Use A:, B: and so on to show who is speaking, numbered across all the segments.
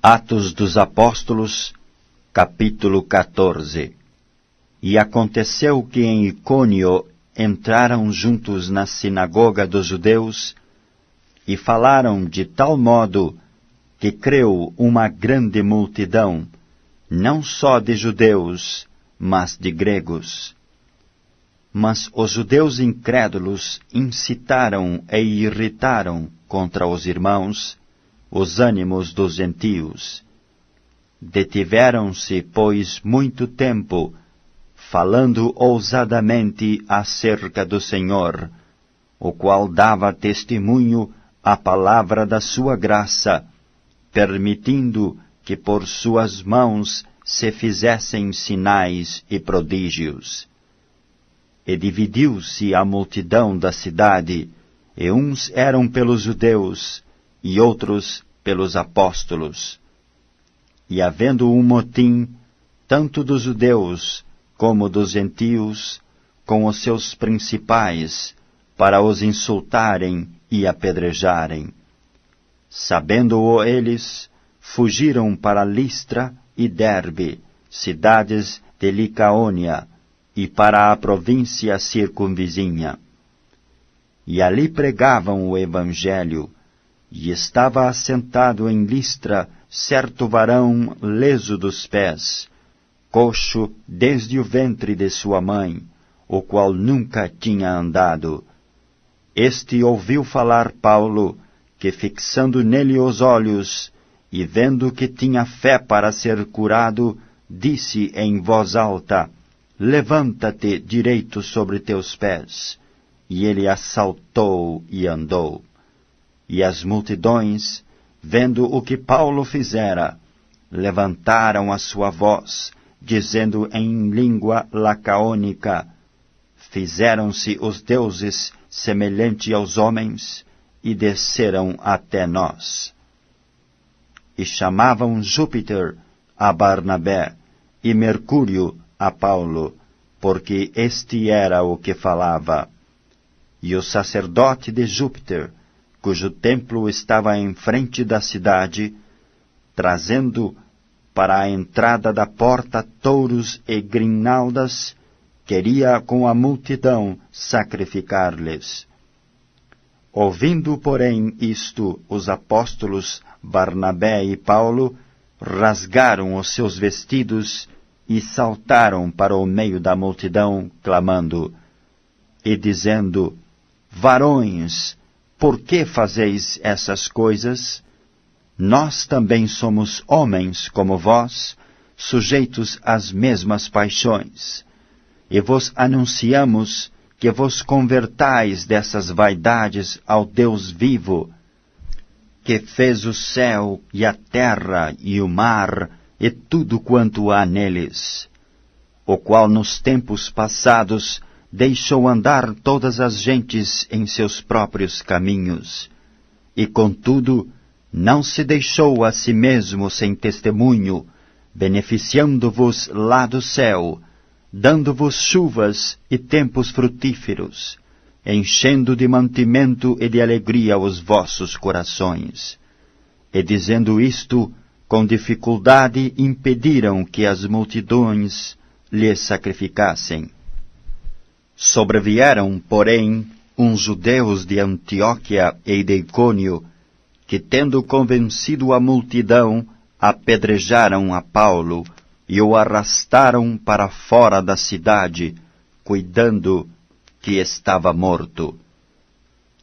A: Atos dos Apóstolos, capítulo 14. E aconteceu que em Icônio entraram juntos na sinagoga dos judeus e falaram de tal modo que creu uma grande multidão, não só de judeus, mas de gregos. Mas os judeus incrédulos incitaram e irritaram contra os irmãos os ânimos dos gentios. Detiveram-se, pois, muito tempo, falando ousadamente acerca do Senhor, o qual dava testemunho à palavra da sua graça, permitindo que por suas mãos se fizessem sinais e prodígios. E dividiu-se a multidão da cidade, e uns eram pelos judeus, e outros pelos apóstolos. E havendo um motim, tanto dos judeus como dos gentios, com os seus principais, para os insultarem e apedrejarem. Sabendo-o eles, fugiram para Listra e Derbe, cidades de Licaônia, e para a província circunvizinha. E ali pregavam o Evangelho, e estava assentado em Listra certo varão leso dos pés, coxo desde o ventre de sua mãe, o qual nunca tinha andado. Este ouviu falar Paulo, que fixando nele os olhos, e vendo que tinha fé para ser curado, disse em voz alta: Levanta-te direito sobre teus pés. E ele assaltou e andou. E as multidões, vendo o que Paulo fizera, levantaram a sua voz, dizendo em língua lacaônica: Fizeram-se os deuses semelhante aos homens, e desceram até nós. E chamavam Júpiter a Barnabé, e Mercúrio a Paulo, porque este era o que falava. E o sacerdote de Júpiter, cujo templo estava em frente da cidade, trazendo para a entrada da porta touros e grinaldas, queria com a multidão sacrificar-lhes. Ouvindo, porém, isto, os apóstolos Barnabé e Paulo rasgaram os seus vestidos e saltaram para o meio da multidão, clamando e dizendo: Varões, por que fazeis essas coisas? Nós também somos homens como vós, sujeitos às mesmas paixões. E vos anunciamos que vos convertais dessas vaidades ao Deus vivo, que fez o céu e a terra e o mar e tudo quanto há neles, o qual nos tempos passados deixou andar todas as gentes em seus próprios caminhos, e contudo não se deixou a si mesmo sem testemunho, beneficiando-vos lá do céu, dando-vos chuvas e tempos frutíferos, enchendo de mantimento e de alegria os vossos corações. E dizendo isto, com dificuldade impediram que as multidões lhes sacrificassem. Sobrevieram, porém, uns judeus de Antioquia e de Icônio, que, tendo convencido a multidão, apedrejaram a Paulo e o arrastaram para fora da cidade, cuidando que estava morto.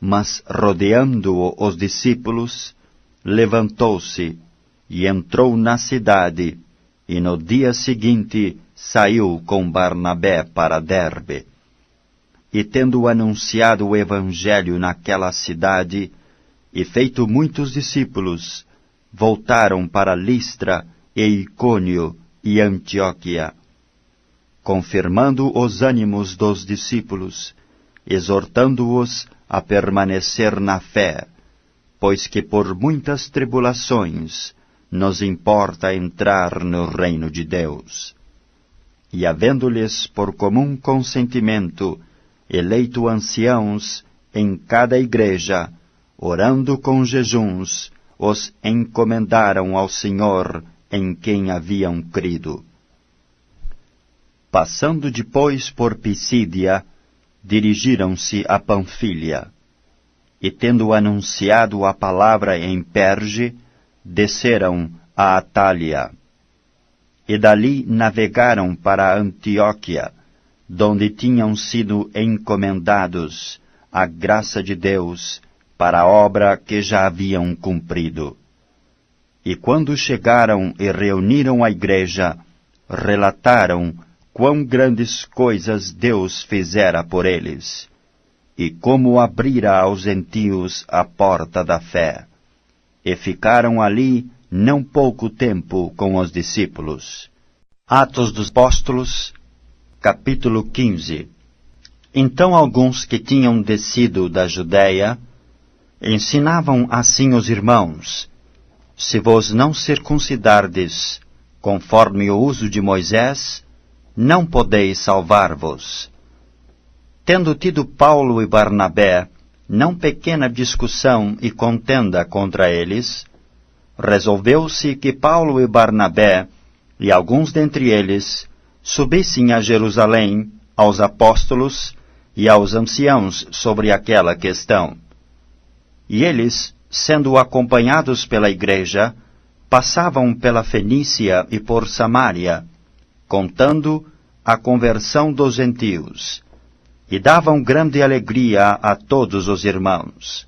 A: Mas, rodeando-o os discípulos, levantou-se e entrou na cidade, e no dia seguinte saiu com Barnabé para Derbe. E tendo anunciado o Evangelho naquela cidade, e feito muitos discípulos, voltaram para Listra e Icônio e Antioquia, confirmando os ânimos dos discípulos, exortando-os a permanecer na fé, pois que por muitas tribulações nos importa entrar no reino de Deus. E havendo-lhes por comum consentimento eleito anciãos em cada igreja, orando com jejuns, os encomendaram ao Senhor em quem haviam crido. Passando depois por Pisídia, dirigiram-se a Panfília, e tendo anunciado a palavra em Perge, desceram a Atália. E dali navegaram para Antioquia, donde tinham sido encomendados à graça de Deus para a obra que já haviam cumprido. E quando chegaram e reuniram a igreja, relataram quão grandes coisas Deus fizera por eles, e como abrira aos gentios a porta da fé. E ficaram ali não pouco tempo com os discípulos. Atos dos Apóstolos, capítulo 15. Então alguns que tinham descido da Judéia ensinavam assim os irmãos: se vos não circuncidardes, conforme o uso de Moisés, não podeis salvar-vos. Tendo tido Paulo e Barnabé não pequena discussão e contenda contra eles, resolveu-se que Paulo e Barnabé, e alguns dentre eles, subissem a Jerusalém aos apóstolos e aos anciãos sobre aquela questão. E eles, sendo acompanhados pela igreja, passavam pela Fenícia e por Samaria, contando a conversão dos gentios, e davam grande alegria a todos os irmãos.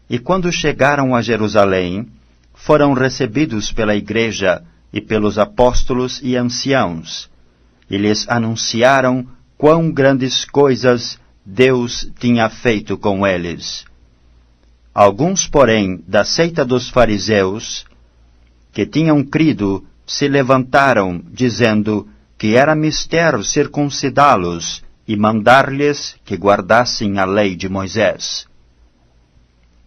A: E quando chegaram a Jerusalém, foram recebidos pela igreja e pelos apóstolos e anciãos, e lhes anunciaram quão grandes coisas Deus tinha feito com eles. Alguns, porém, da seita dos fariseus, que tinham crido, se levantaram, dizendo que era mister circuncidá-los e mandar-lhes que guardassem a lei de Moisés.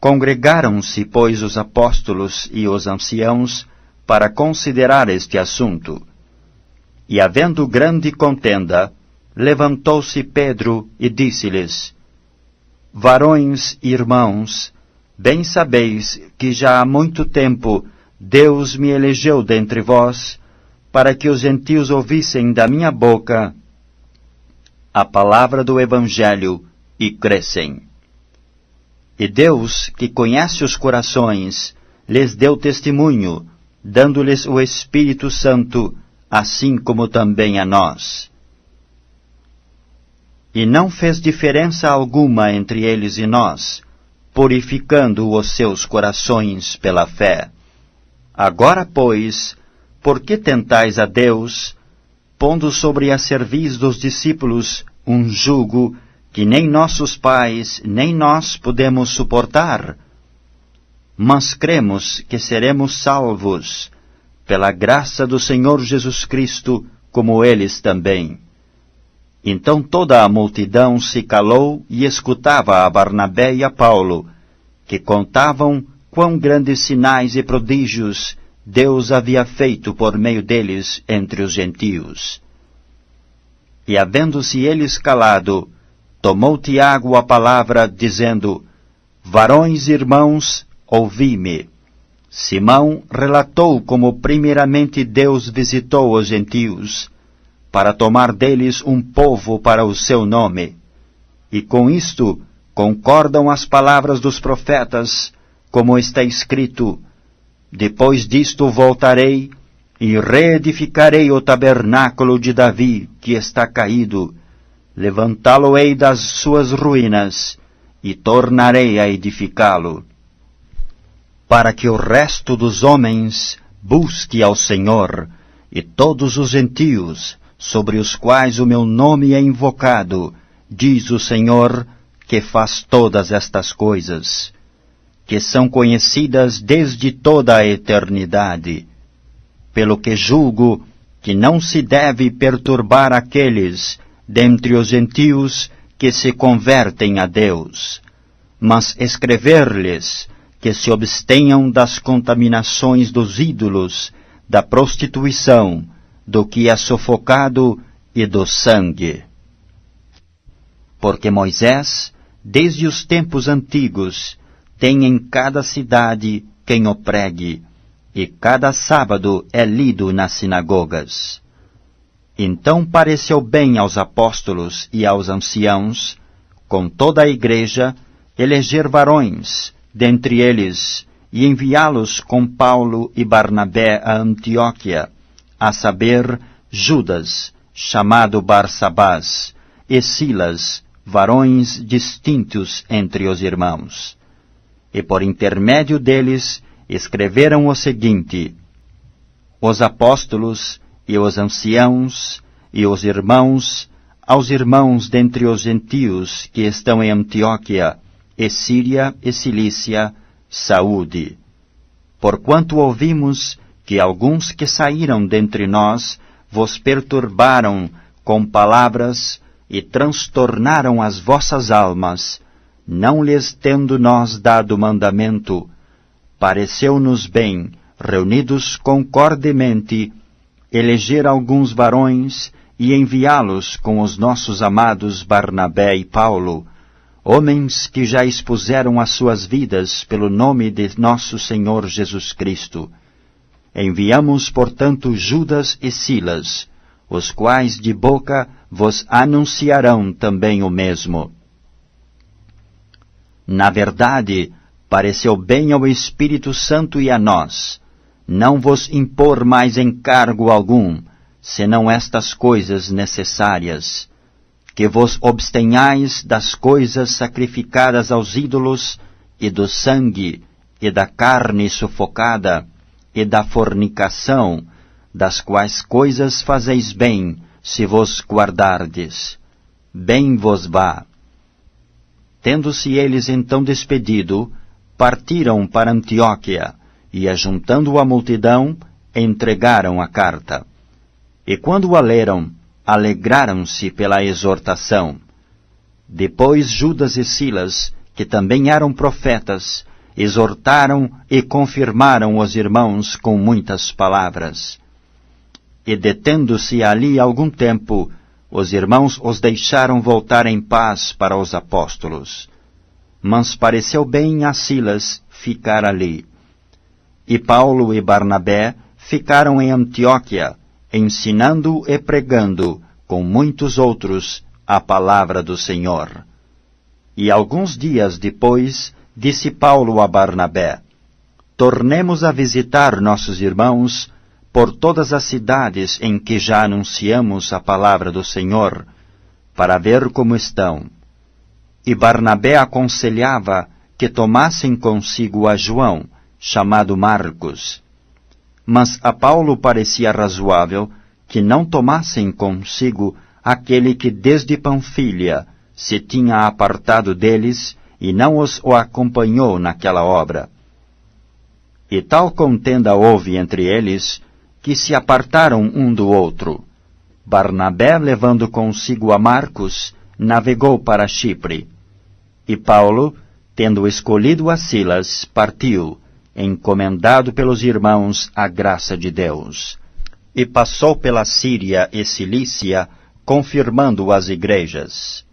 A: Congregaram-se, pois, os apóstolos e os anciãos para considerar este assunto. E, havendo grande contenda, levantou-se Pedro e disse-lhes: varões e irmãos, bem sabeis que já há muito tempo Deus me elegeu dentre vós, para que os gentios ouvissem da minha boca a palavra do Evangelho e crescem. E Deus, que conhece os corações, lhes deu testemunho, dando-lhes o Espírito Santo, assim como também a nós. E não fez diferença alguma entre eles e nós, purificando os seus corações pela fé. Agora, pois, por que tentais a Deus, pondo sobre a cerviz dos discípulos um jugo que nem nossos pais, nem nós podemos suportar? Mas cremos que seremos salvos, pela graça do Senhor Jesus Cristo, como eles também. Então toda a multidão se calou e escutava a Barnabé e a Paulo, que contavam quão grandes sinais e prodígios Deus havia feito por meio deles entre os gentios. E havendo-se eles calado, tomou Tiago a palavra, dizendo: varões e irmãos, ouvi-me. Simão relatou como primeiramente Deus visitou os gentios, para tomar deles um povo para o seu nome. E com isto concordam as palavras dos profetas, como está escrito: depois disto voltarei e reedificarei o tabernáculo de Davi, que está caído, levantá-lo-ei das suas ruínas, e tornarei a edificá-lo, para que o resto dos homens busque ao Senhor, e todos os gentios, sobre os quais o meu nome é invocado, diz o Senhor, que faz todas estas coisas, que são conhecidas desde toda a eternidade, pelo que julgo que não se deve perturbar aqueles dentre os gentios que se convertem a Deus, mas escrever-lhes que se abstenham das contaminações dos ídolos, da prostituição, do que é sufocado e do sangue. Porque Moisés, desde os tempos antigos, tem em cada cidade quem o pregue, e cada sábado é lido nas sinagogas. Então pareceu bem aos apóstolos e aos anciãos, com toda a igreja, eleger varões, dentre eles, e enviá-los com Paulo e Barnabé a Antioquia, a saber, Judas, chamado Barsabás, e Silas, varões distintos entre os irmãos. E por intermédio deles escreveram o seguinte: os apóstolos e os anciãos e os irmãos, aos irmãos dentre os gentios que estão em Antioquia, e Síria e Cilícia, saúde. Porquanto ouvimos que alguns que saíram dentre nós vos perturbaram com palavras e transtornaram as vossas almas, não lhes tendo nós dado mandamento, pareceu-nos bem, reunidos concordemente, eleger alguns varões e enviá-los com os nossos amados Barnabé e Paulo, homens que já expuseram as suas vidas pelo nome de nosso Senhor Jesus Cristo. Enviamos, portanto, Judas e Silas, os quais de boca vos anunciarão também o mesmo. Na verdade, pareceu bem ao Espírito Santo e a nós, não vos impor mais encargo algum, senão estas coisas necessárias, que vos abstenhais das coisas sacrificadas aos ídolos, e do sangue, e da carne sufocada, e da fornicação, das quais coisas fazeis bem, se vos guardardes. Bem vos vá. Tendo-se eles então despedido, partiram para Antioquia, e ajuntando a multidão, entregaram a carta. E quando a leram, alegraram-se pela exortação. Depois Judas e Silas, que também eram profetas, exortaram e confirmaram os irmãos com muitas palavras. E detendo-se ali algum tempo, os irmãos os deixaram voltar em paz para os apóstolos. Mas pareceu bem a Silas ficar ali. E Paulo e Barnabé ficaram em Antioquia, ensinando e pregando, com muitos outros, a palavra do Senhor. E alguns dias depois, disse Paulo a Barnabé: tornemos a visitar nossos irmãos por todas as cidades em que já anunciamos a palavra do Senhor, para ver como estão. E Barnabé aconselhava que tomassem consigo a João, chamado Marcos. Mas a Paulo parecia razoável que não tomassem consigo aquele que desde Panfilha se tinha apartado deles e não os acompanhou naquela obra. E tal contenda houve entre eles, que se apartaram um do outro. Barnabé, levando consigo a Marcos, navegou para Chipre. E Paulo, tendo escolhido a Silas, partiu, encomendado pelos irmãos à graça de Deus. E passou pela Síria e Cilícia, confirmando as igrejas.